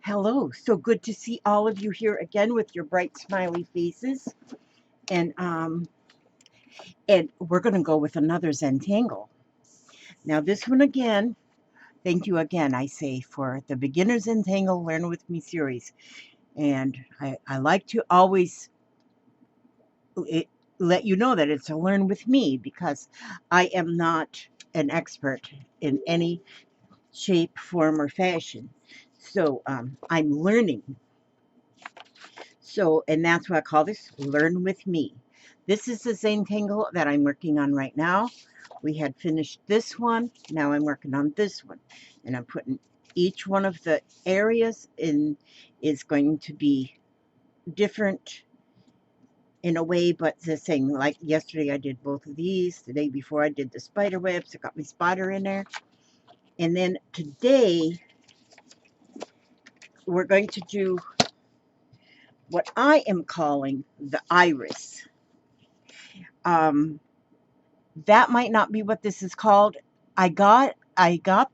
Hello, so good to see all of you here again with your bright smiley faces. And we're gonna go with another Zentangle. Now this one again, thank you again, I say, for the Beginner Zentangle Learn With Me series. And I like to always it, let you know that it's a learn with me because I am not an expert in any shape, form, or fashion. So I'm learning. So, and that's why I call this Learn With Me. This is the Zentangle that I'm working on right now. We had finished this one. Now I'm working on this one. And I'm putting each one of the areas in is going to be different in a way, but the same. Like yesterday I did both of these. The day before I did the spider webs. I got my spider in there. And then today we're going to do what I am calling the iris. Um, that might not be what this is called. I got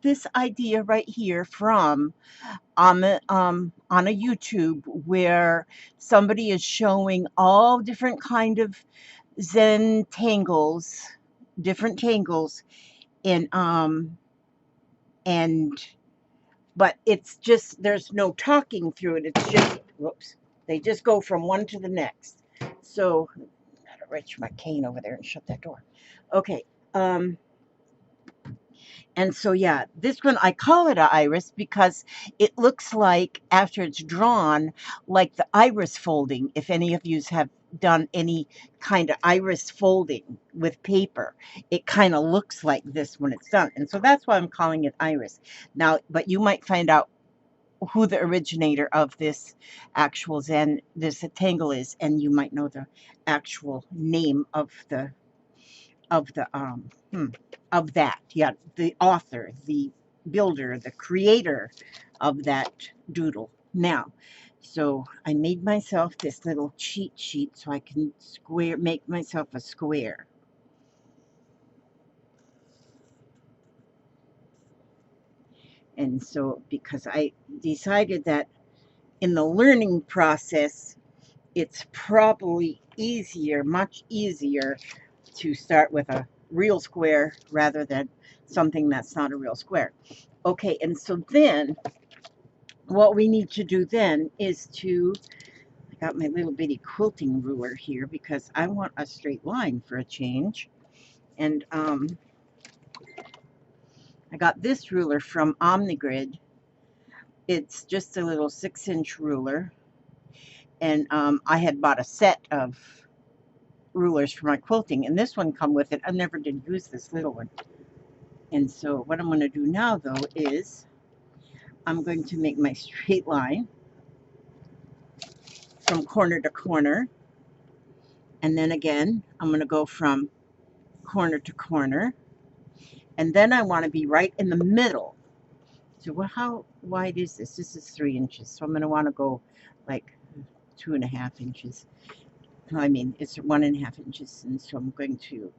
this idea right here from on a YouTube where somebody is showing all different kind of Zen tangles, different tangles, and and but it's just there's no talking through it. It's just whoops. They just go from one to the next. So I gotta reach my cane over there and shut that door. Okay. And so, yeah, this one, I call it an iris because it looks like, after it's drawn, like the iris folding. If any of you have done any kind of iris folding with paper, it kind of looks like this when it's done. And so that's why I'm calling it iris. Now, but you might find out who the originator of this actual this tangle is, and you might know the actual name of the of the of that. Yeah, the author, the builder, the creator of that doodle. Now, so I made myself this little cheat sheet so I can make myself a square. And so because I decided that in the learning process, it's probably easier, much easier, to start with a real square rather than something that's not a real square. Okay, and so then what we need to do then is I got my little bitty quilting ruler here because I want a straight line for a change. And I got this ruler from OmniGrid. It's just a little 6-inch ruler. And I had bought a set of rulers for my quilting, and this one come with it. I never did use this little one. And so what I'm going to do now, though, is I'm going to make my straight line from corner to corner. And then again, I'm going to go from corner to corner. And then I want to be right in the middle. So how wide is this? This is 3 inches. So I'm going to want to go like 2.5 inches. I mean, it's 1.5 inches. And so I'm going to,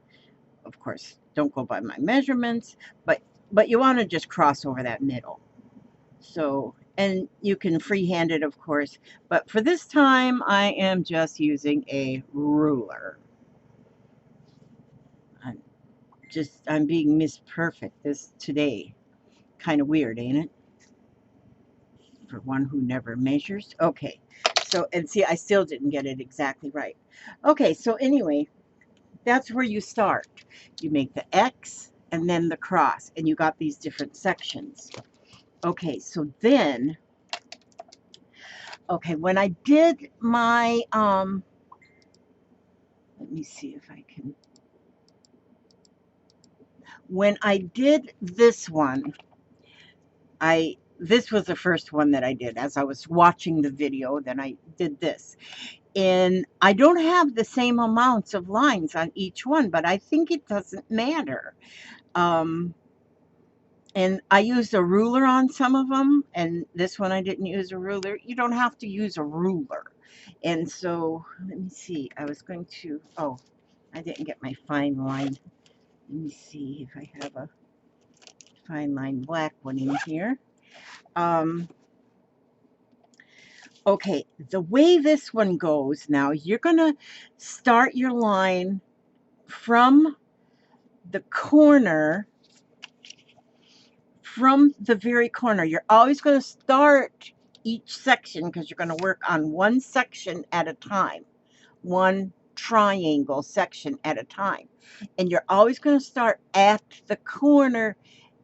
of course, don't go by my measurements, but you want to just cross over that middle. So, and you can freehand it, of course, but for this time, I am just using a ruler. I'm being Miss Perfect this today. Kind of weird, ain't it? For one who never measures. Okay, so, and see, I still didn't get it exactly right. Okay, so anyway, that's where you start. You make the X and then the cross, and you got these different sections. Okay, so then, okay, when I did my, let me see if I can, when I did this one, this was the first one that I did. As I was watching the video, then I did this. And I don't have the same amounts of lines on each one, but I think it doesn't matter. And I used a ruler on some of them, and this one I didn't use a ruler. You don't have to use a ruler. And so, let me see. I was going to, oh, I didn't get my fine line. Let me see if I have a fine line black one in here. Okay, the way this one goes now, you're going to start your line from the corner, from the very corner. You're always going to start each section because you're going to work on one section at a time, one triangle section at a time. And you're always going to start at the corner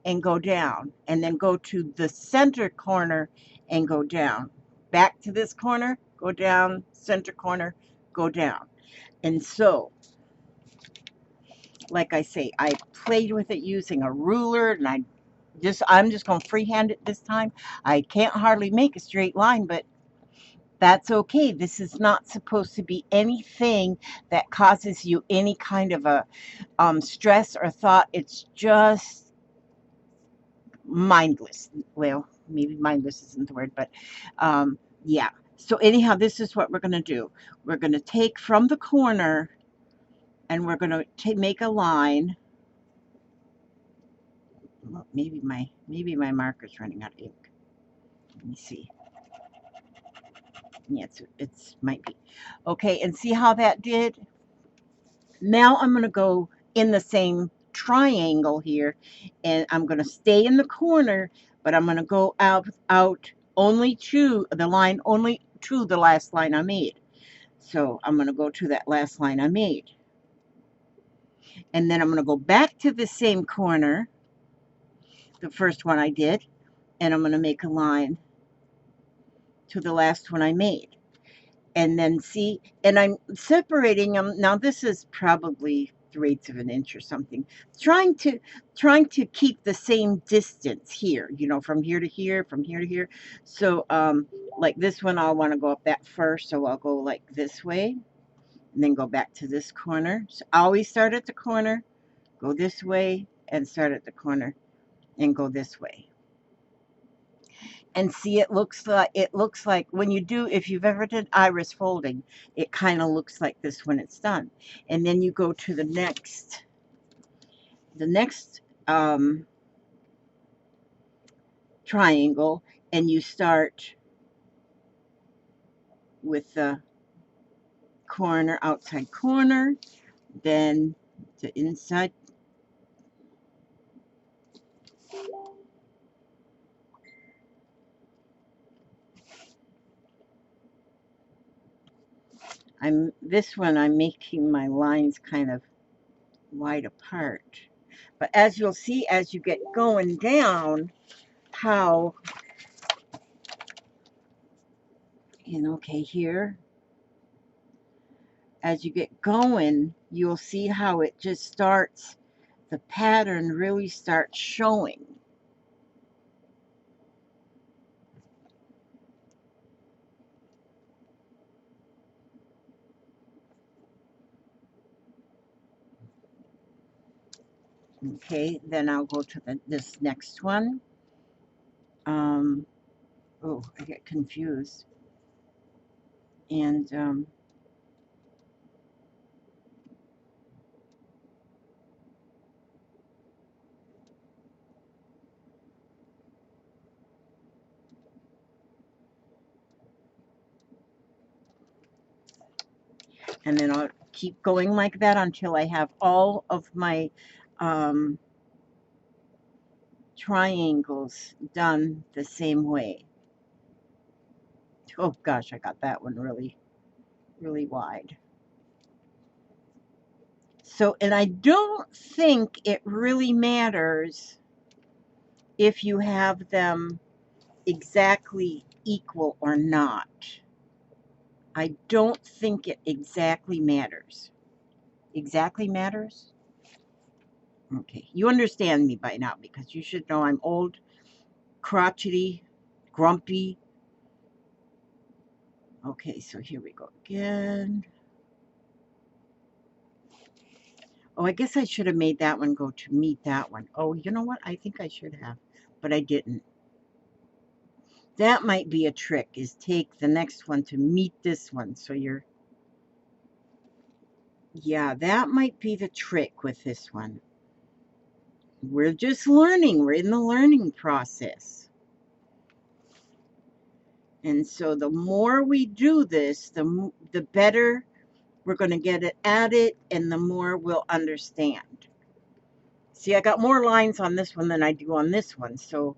and go down, and then go to the center corner and go down. Back to this corner, go down, center corner, go down. And so, like I say, I played with it using a ruler, and I'm just going to freehand it this time. I can't hardly make a straight line, but that's okay. This is not supposed to be anything that causes you any kind of a stress or thought. It's just mindless. Well, maybe mindless isn't the word, but yeah. So anyhow, this is what we're going to do. We're going to take from the corner, and we're going to make a line. Well, maybe my marker's running out of ink. Let me see. Yeah, it's might be. Okay, and see how that did? Now I'm going to go in the same triangle here, and I'm going to stay in the corner, but I'm going to go out only to the line, only to the last line I made. So I'm going to go to that last line I made. And then I'm going to go back to the same corner, the first one I did, and I'm going to make a line to the last one I made. And then see, and I'm separating them. Now this is probably 3/8 of an inch or something. Trying to keep the same distance here, you know, from here to here, from here to here. So like this one, I'll want to go up that first, so I'll go like this way, and then go back to this corner. So I always start at the corner, go this way, and start at the corner, and go this way. And see, it looks like when you do, if you've ever did iris folding, it kind of looks like this when it's done. And then you go to the next triangle, and you start with the corner, outside corner, then the inside. This one I'm making my lines kind of wide apart. But as you'll see, as you get going down, how, okay, here, as you get going, you'll see how it just starts, the pattern really starts showing. Okay, then I'll go to this next one. Oh, I get confused. And then I'll keep going like that until I have all of my triangles done the same way. Oh gosh, I got that one really, really wide. So, and I don't think it really matters if you have them exactly equal or not. I don't think it exactly matters. Exactly matters? Okay, you understand me by now because you should know I'm old, crotchety, grumpy. Okay, so here we go again. Oh, I guess I should have made that one go to meet that one. Oh, you know what? I think I should have, but I didn't. That might be a trick, is take the next one to meet this one. So you're, yeah, that might be the trick with this one. We're just learning. We're in the learning process. And so the more we do this, the better we're going to get it at it, and the more we'll understand. See, I got more lines on this one than I do on this one, so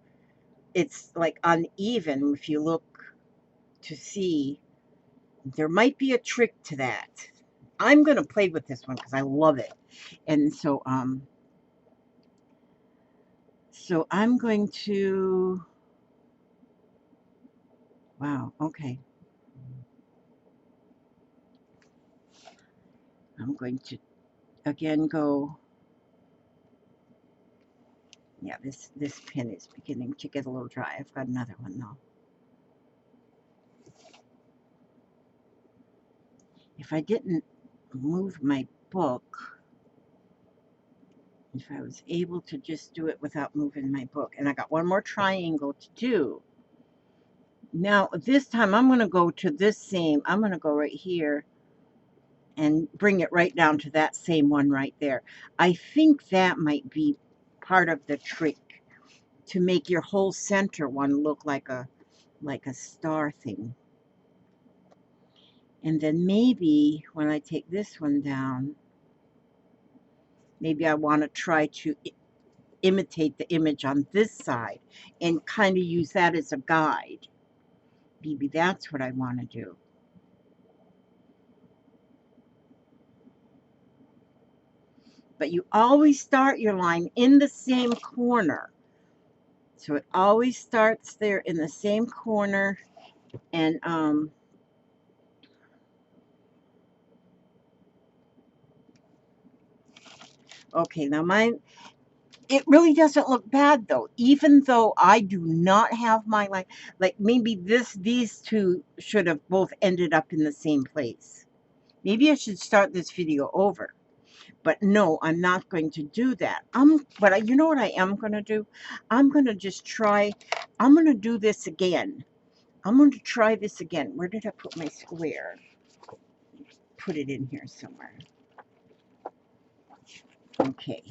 it's like uneven. If you look to see, there might be a trick to that. I'm going to play with this one because I love it. And so I'm going to, wow, okay. I'm going to again go, yeah, this pin is beginning to get a little dry. I've got another one though. If I didn't move my book, if I was able to just do it without moving my book, and I got one more triangle to do. Now, this time I'm going to go to this same, I'm going to go right here and bring it right down to that same one right there. I think that might be part of the trick to make your whole center one look like a star thing. And then maybe when I take this one down, maybe I want to try to imitate the image on this side and kind of use that as a guide. Maybe that's what I want to do. But you always start your line in the same corner. So it always starts there in the same corner. And okay, now mine, it really doesn't look bad though, even though I do not have my line. Like maybe these two should have both ended up in the same place. Maybe I should start this video over. But no, I'm not going to do that. You know what I am going to do? I'm going to just try, I'm going to do this again. I'm going to try this again. Where did I put my square? Put it in here somewhere. Okay.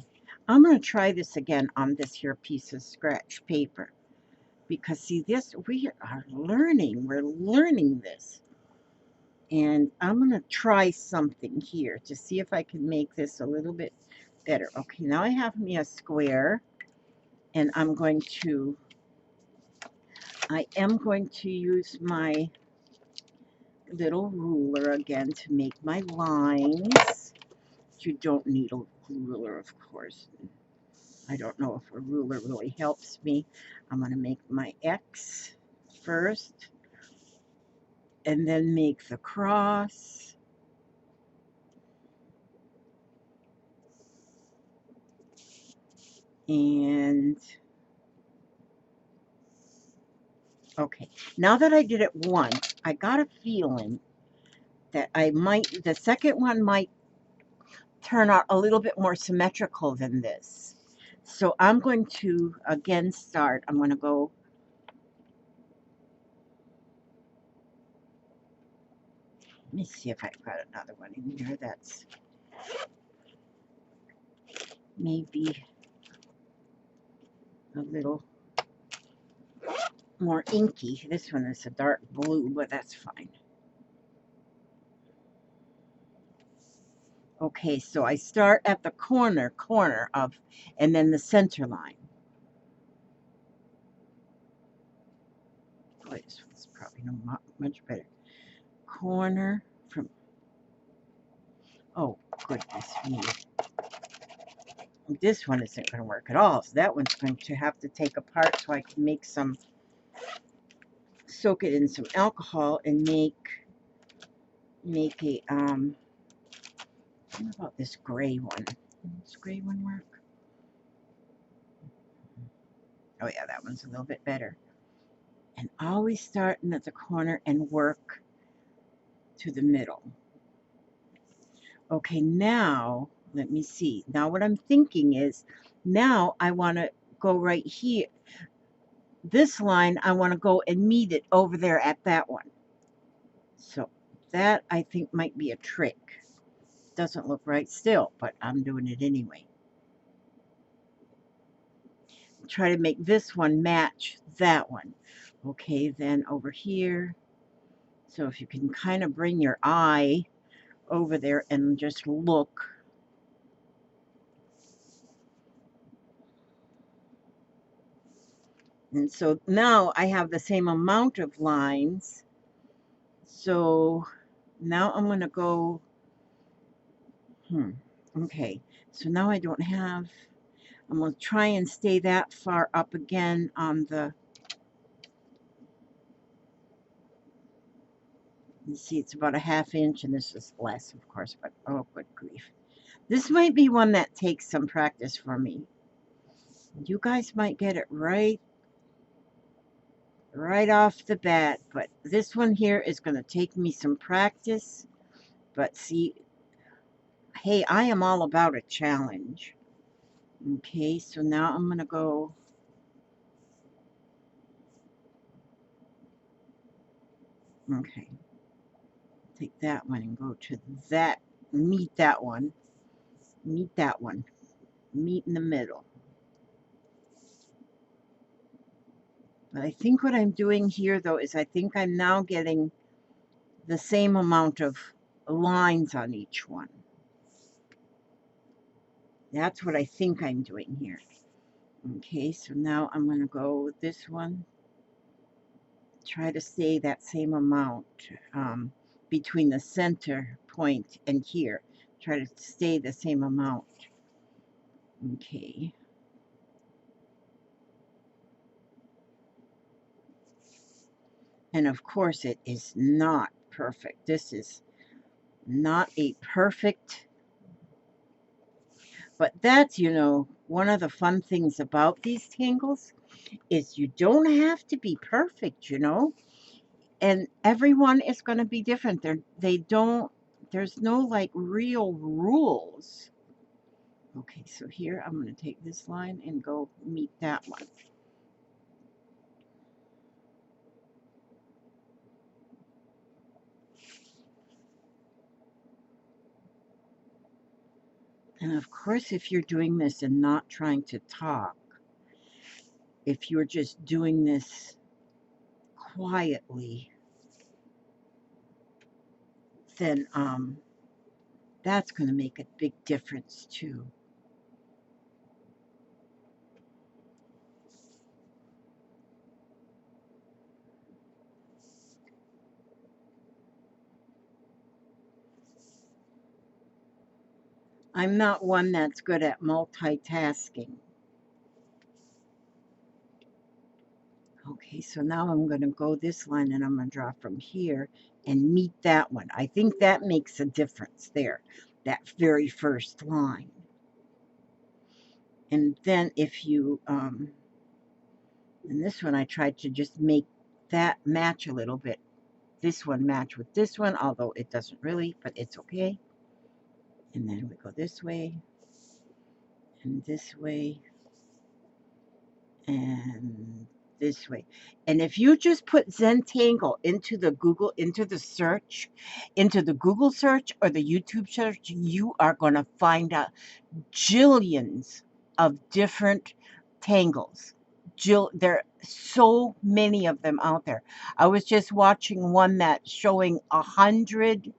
I'm going to try this again on this here piece of scratch paper. Because see this, we are learning. We're learning this. And I'm going to try something here to see if I can make this a little bit better. Okay, now I have me a square. And I am going to use my little ruler again to make my lines. You don't need a ruler, of course. I don't know if a ruler really helps me. I'm going to make my X first, and then make the cross. And okay, now that I did it once, I got a feeling that the second one might turn out a little bit more symmetrical than this. So I'm going to again start. I'm going to go, let me see if I've got another one in here that's maybe a little more inky. This one is a dark blue, but that's fine. Okay, so I start at the corner of, and then the center line. Boy, this one's probably not much better. Corner from, oh, goodness me. This one isn't going to work at all, so that one's going to have to take apart so I can make some, soak it in some alcohol and make a, what about this gray one? Does this gray one work? Oh yeah, that one's a little bit better. And always starting at the corner and work to the middle. Okay, now, let me see. Now what I'm thinking is, now I want to go right here. This line, I want to go and meet it over there at that one. So that, I think, might be a trick. Doesn't look right still, but I'm doing it anyway. try to make this one match that one. Okay, then over here. So if you can kind of bring your eye over there and just look. And so now I have the same amount of lines. So now I'm going to go, okay. So now I don't have, I'm going to try and stay that far up again on the, you see it's about a ½ inch, and this is less, of course, but oh, good grief. This might be one that takes some practice for me. You guys might get it right off the bat, but this one here is going to take me some practice. But see, hey, I am all about a challenge. Okay, so now I'm going to go, okay, take that one and go to that, meet that one, meet that one, meet in the middle. But I think what I'm doing here, though, is I think I'm now getting the same amount of lines on each one. That's what I think I'm doing here. Okay, so now I'm going to go with this one. Try to stay that same amount between the center point and here. Try to stay the same amount. Okay. And of course, it is not perfect. This is not a perfect, but that's, you know, one of the fun things about these tangles is you don't have to be perfect, you know, and everyone is going to be different. There's no like real rules. Okay, so here I'm going to take this line and go meet that one. And of course, if you're doing this and not trying to talk, if you're just doing this quietly, then that's going to make a big difference too. I'm not one that's good at multitasking. Okay, so now I'm going to go this line and I'm going to draw from here and meet that one. I think that makes a difference there, that very first line. And then if you, in this one, I tried to just make that match a little bit. This one match with this one, although it doesn't really, but it's okay. And then we go this way, and this way, and this way. And if you just put Zentangle into the Google, into the Google search or the YouTube search, you are going to find out jillions of different tangles. There are so many of them out there. I was just watching one that's showing 100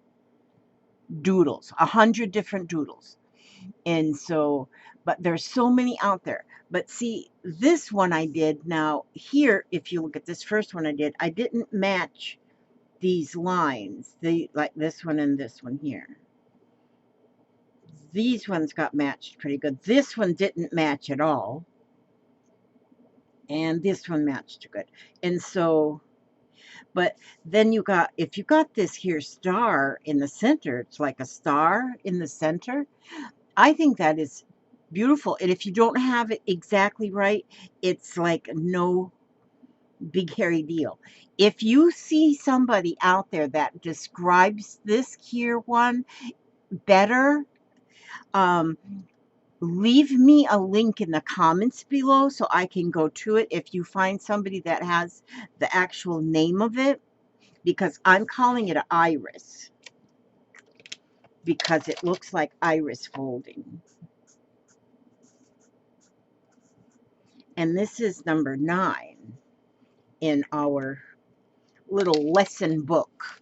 doodles, 100 different doodles. And so, but there's so many out there. But see, this one I did now here, if you look at this first one I didn't match these lines. Like this one and this one here. These ones got matched pretty good. This one didn't match at all. And this one matched good. And so, but then if you got this here star in the center, it's like a star in the center. I think that is beautiful. And if you don't have it exactly right, it's like no big hairy deal. If you see somebody out there that describes this here one better, leave me a link in the comments below so I can go to it if you find somebody that has the actual name of it, because I'm calling it an iris because it looks like iris folding. And this is number 9 in our little lesson book.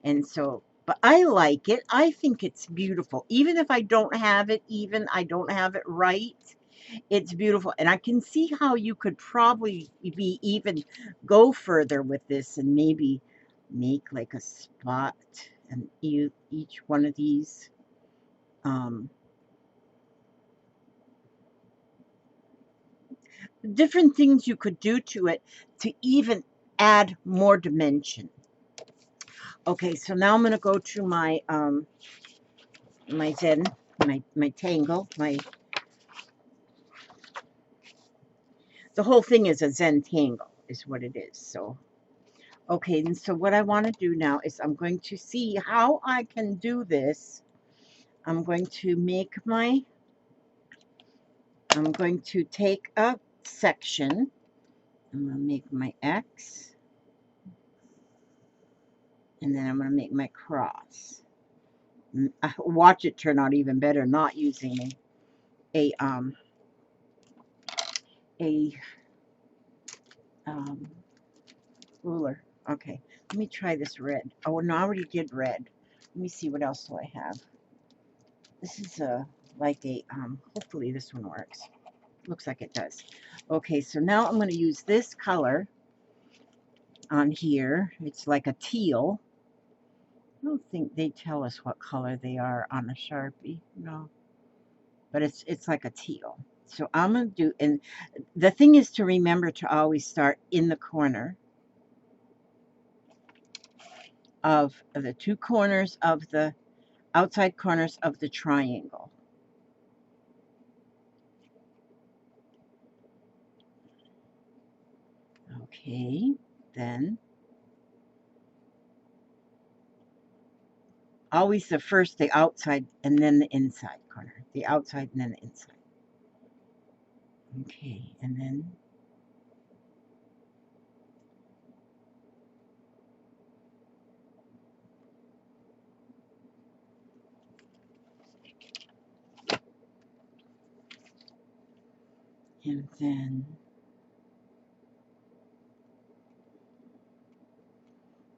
And so, but I like it. I think it's beautiful. Even if I don't have it, I don't have it right, it's beautiful. And I can see how you could probably be even go further with this and maybe make like a spot and each one of these. Um, Different things you could do to it to even add more dimension. Okay, so now I'm going to go to my my Zen, my Tangle, the whole thing is a Zentangle is what it is. So, okay, and so what I want to do now is I'm going to see how I can do this. I'm going to make I'm going to take a section. I'm going to make my X, and then I'm going to make my cross. Watch it turn out even better not using a a um, ruler. Okay, let me try this red. Oh, no, I already did red. Let me see what else do I have. This is like a hopefully this one works. Looks like it does. Okay, so now I'm going to use this color on here. It's like a teal. I don't think they tell us what color they are on a Sharpie. No, but it's like a teal. So I'm going to do, and the thing is to remember to always start in the corner of the two corners of the outside corners of the triangle. Okay, then always the outside and then the inside corner. The outside and then the inside. Okay, and then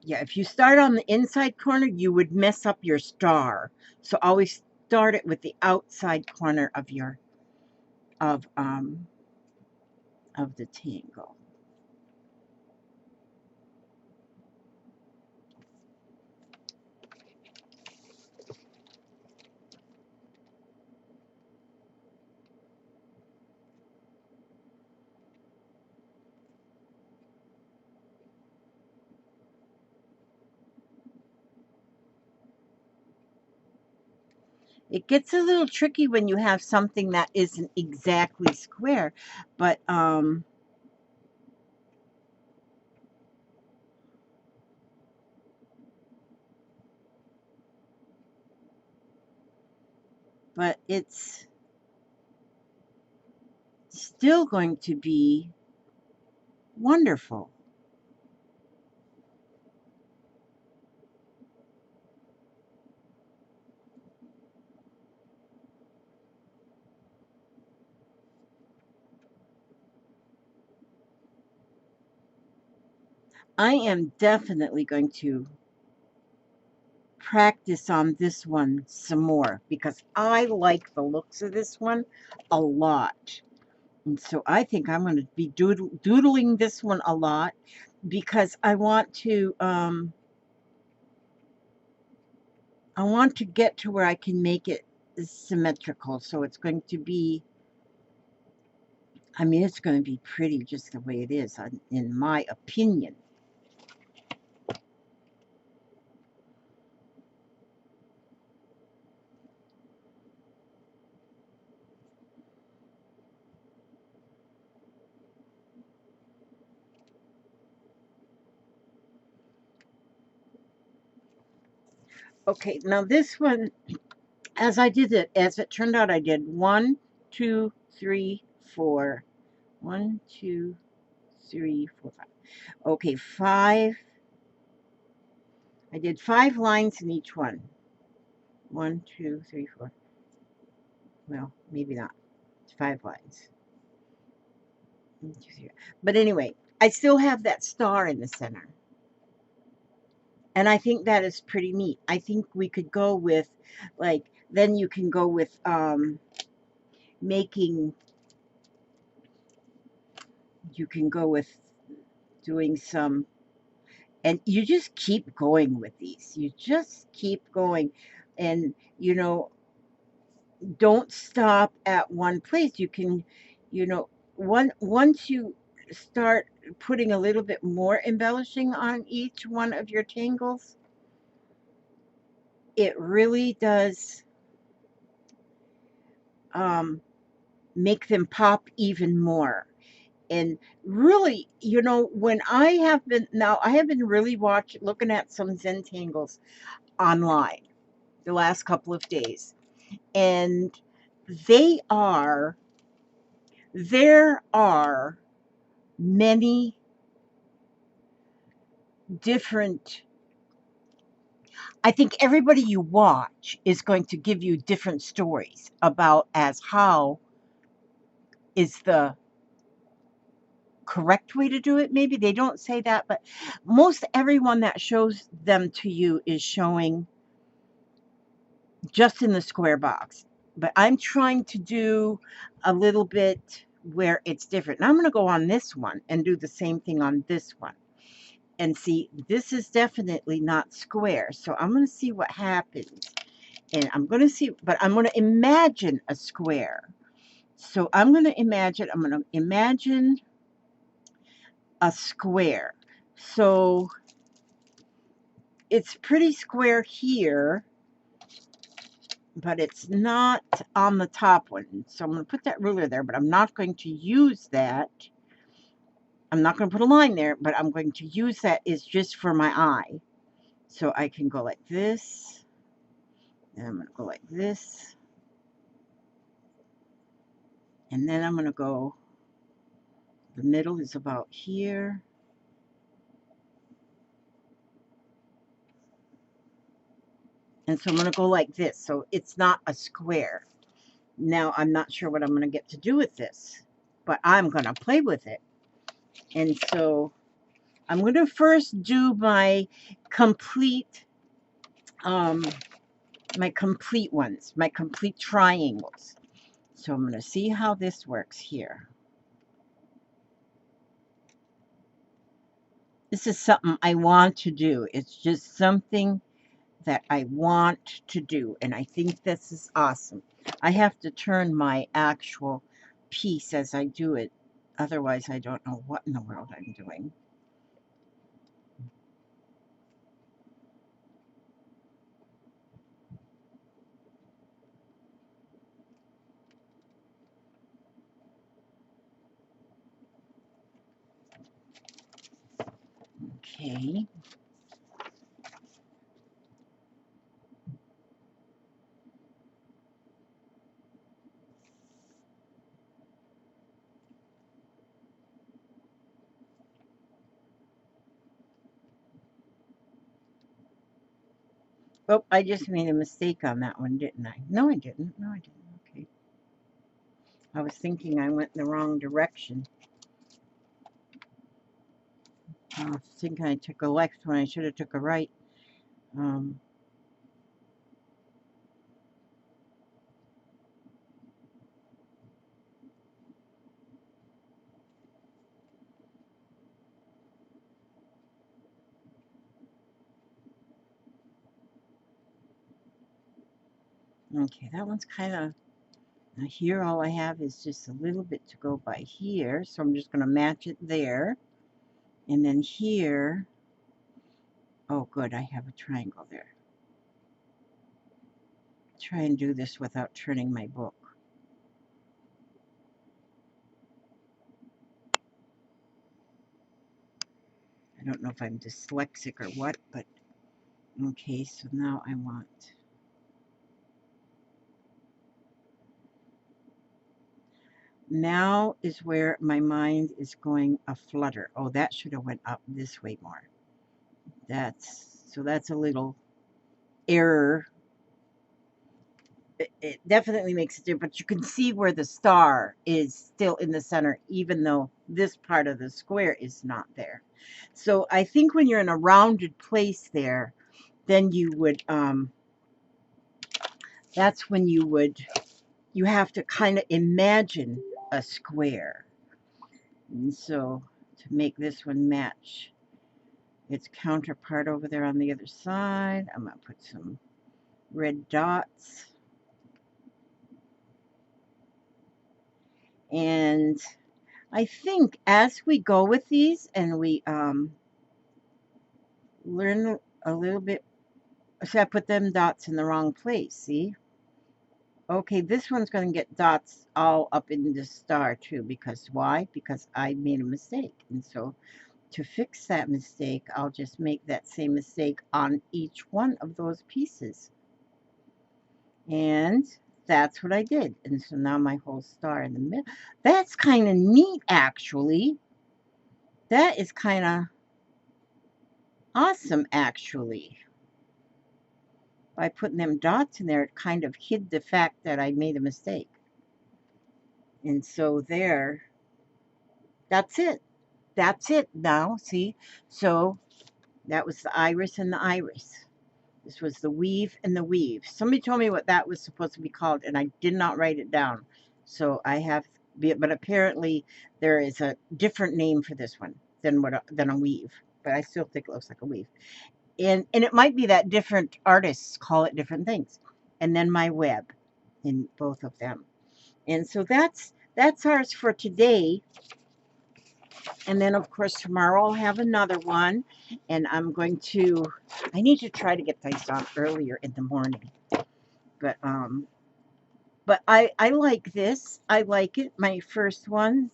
yeah, if you start on the inside corner, you would mess up your star. So always start it with the outside corner of your of the tangle. It gets a little tricky when you have something that isn't exactly square, but it's still going to be wonderful. I am definitely going to practice on this one some more because I like the looks of this one a lot. And so I think I'm going to be doodling this one a lot because I want to get to where I can make it symmetrical. So it's going to be, I mean, it's going to be pretty just the way it is, in my opinion. Okay, now this one, as it turned out, I did 1, 2, 3, 4. 1, 2, 3, 4, 5. Okay, 5. I did 5 lines in each one. 1, 2, 3, 4. Well, maybe not. It's 5 lines. But anyway, I still have that star in the center. And I think that is pretty neat. I think we could go with, like, then you can go with making, you can go with doing some, and you just keep going with these. You just keep going. And, you know, don't stop at one place. You can, you know, once you start putting a little bit more embellishing on each one of your tangles, it really does um, make them pop even more. And really, you know, when I have been now, I have been really looking at some Zentangles online the last couple of days, and they are there are many different. I think everybody you watch is going to give you different stories about as how is the correct way to do it. Maybe they don't say that, but most everyone that shows them to you is showing just in the square box. But I'm trying to do a little bit where it's different. Now I'm going to go on this one and do the same thing on this one. And see, this is definitely not square. So I'm going to see what happens. And I'm going to see, but I'm going to imagine a square. So I'm going to imagine a square. So it's pretty square here, but it's not on the top one. So I'm going to put that ruler there, but I'm not going to use that. I'm not going to put a line there, but I'm going to use that is just for my eye. So I can go like this, and I'm going to go like this, and then I'm going to go, the middle is about here. And so I'm going to go like this. So it's not a square. Now I'm not sure what I'm going to get to do with this, but I'm going to play with it. And so I'm going to first do complete, um, my complete ones, my complete triangles. So I'm going to see how this works here. This is something I want to do. It's just something that I want to do, and I think this is awesome. I have to turn my actual piece as I do it. Otherwise, I don't know what in the world I'm doing. Okay. Oh, I just made a mistake on that one, didn't I? No, I didn't. No, I didn't. Okay. I was thinking I went in the wrong direction. I was thinking I took a left when I should have took a right. Um, okay, that one's kind of, now here all I have is just a little bit to go by here, so I'm just going to match it there. And then here, oh good, I have a triangle there. Try and do this without turning my book. I don't know if I'm dyslexic or what, but okay, so now I want, now is where my mind is going a flutter. Oh, that should have went up this way more. That's, so that's a little error. it definitely makes a difference. But you can see where the star is still in the center, even though this part of the square is not there. So I think when you're in a rounded place there, then you would, that's when you have to kind of imagine a square. And so to make this one match its counterpart over there on the other side, I'm going to put some red dots. And I think as we go with these and we learn a little bit, see, I put them dots in the wrong place, see? Okay, this one's going to get dots all up in the star too, because why? Because I made a mistake. And so to fix that mistake, I'll just make that same mistake on each one of those pieces. And that's what I did. And so now my whole star in the middle. That's kind of neat, actually. That is kind of awesome, actually. By putting them dots in there, it kind of hid the fact that I made a mistake. And so there, that's it. That's it now, see? So that was the iris and the iris. This was the weave and the weave. Somebody told me what that was supposed to be called, and I did not write it down. So I have, but apparently there is a different name for this one than a weave. But I still think it looks like a weave. And it might be that different artists call it different things. And then my web in both of them. And so that's ours for today. And then of course tomorrow I'll have another one, and I need to try to get these on earlier in the morning. But I like this. I like it. My first one,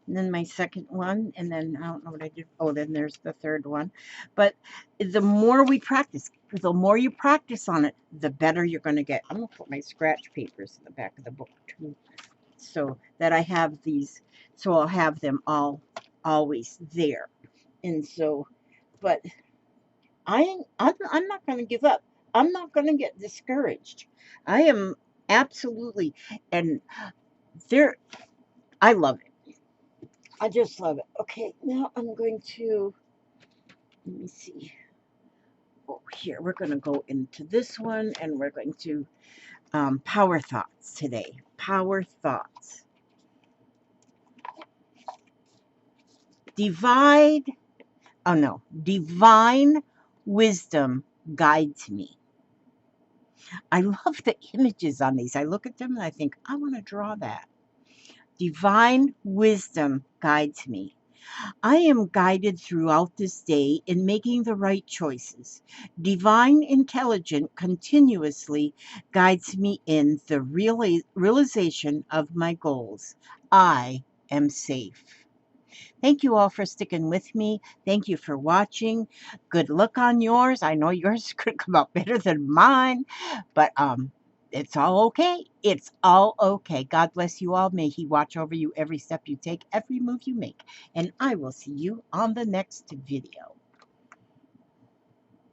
and then my second one, and then I don't know what I did. Oh, then there's the third one. But the more we practice, the more you practice on it, the better you're going to get. I'm going to put my scratch papers in the back of the book too, so that I have these, so I'll have them all always there. And so, but I'm not going to give up. I'm not going to get discouraged. I am absolutely, and there, I love it. I just love it. Okay, now I'm going to, let me see. Oh, here, we're going to go into this one, and we're going to power thoughts today. Power thoughts. Divine wisdom guides me. I love the images on these. I look at them and I think, I want to draw that. Divine wisdom guides me. I am guided throughout this day in making the right choices. Divine intelligence continuously guides me in the realization of my goals. I am safe. Thank you all for sticking with me. Thank you for watching. Good luck on yours. I know yours could come out better than mine, but it's all okay. It's all okay. God bless you all. May He watch over you every step you take, every move you make. And I will see you on the next video.